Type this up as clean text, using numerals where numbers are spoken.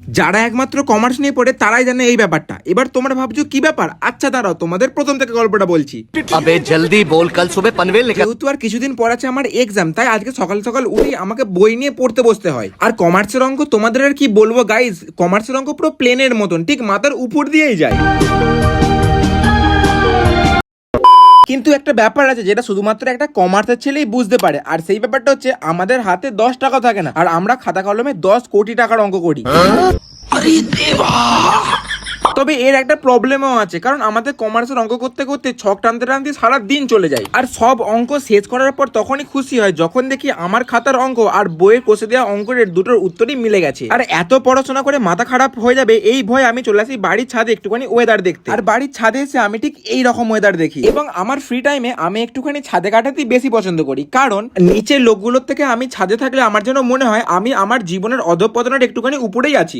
যারা একমাত্র কমার্স নিয়ে পড়ে তারাই জানে এই ব্যাপারটা। এবার তোমরা ভাবছো কি ব্যাপার, আচ্ছা দাঁড়াও তোমাদের প্রথম থেকে গল্পটা বলছি। अबे जल्दी बोल, कल सुबह पनवेल निकल। যেহেতু আর কিছুদিন পর আছে আমার এক্সাম, তাই আজকে সকাল সকাল উঠেই আমাকে বই নিয়ে পড়তে বসতে হয়। আর কমার্সের অঙ্ক তোমাদের আর কি বলবো গাইজ, কমার্সের অঙ্ক পুরো প্লেনের মতন, ঠিক মাথার উপর দিয়েই যায়। কিন্তু একটা ব্যাপার আছে যেটা শুধুমাত্র একটা কমার্সের ছেলেই বুঝতে পারে, আর সেই ব্যাপারটা হচ্ছে আমাদের হাতে 10 টাকা থাকে না, আর আমরা খাতা কলমে 10 কোটি টাকার অঙ্ক করি। তবে এর একটা প্রবলেমও আছে, কারণ আমাদের কমার্সের অঙ্ক করতে করতে ছক টানতে টানতে সারা দিন চলে যায়। আর সব অঙ্ক শেষ করার পর তখনই খুশি হয় যখন দেখি আমার খাতার অঙ্ক আর বইয়ের কষে দেওয়া অঙ্কের দুটোর উত্তরই মিলে গেছে। আর এত পড়াশোনা করে মাথা খারাপ হয়ে যাবে এই ভয় আমি চলে আসি বাড়ির ছাদে একটুখানি ওয়েদার দেখতে। আর বাড়ির ছাদে এসে আমি ঠিক এই রকম ওয়েদার দেখি, এবং আমার ফ্রি টাইমে আমি একটুখানি ছাদে কাটাতেই বেশি পছন্দ করি, কারণ নিচের লোকগুলোর থেকে আমি ছাদে থাকলে আমার যেন মনে হয় আমি আমার জীবনের অধঃপতনের একটুখানি উপরেই আছি।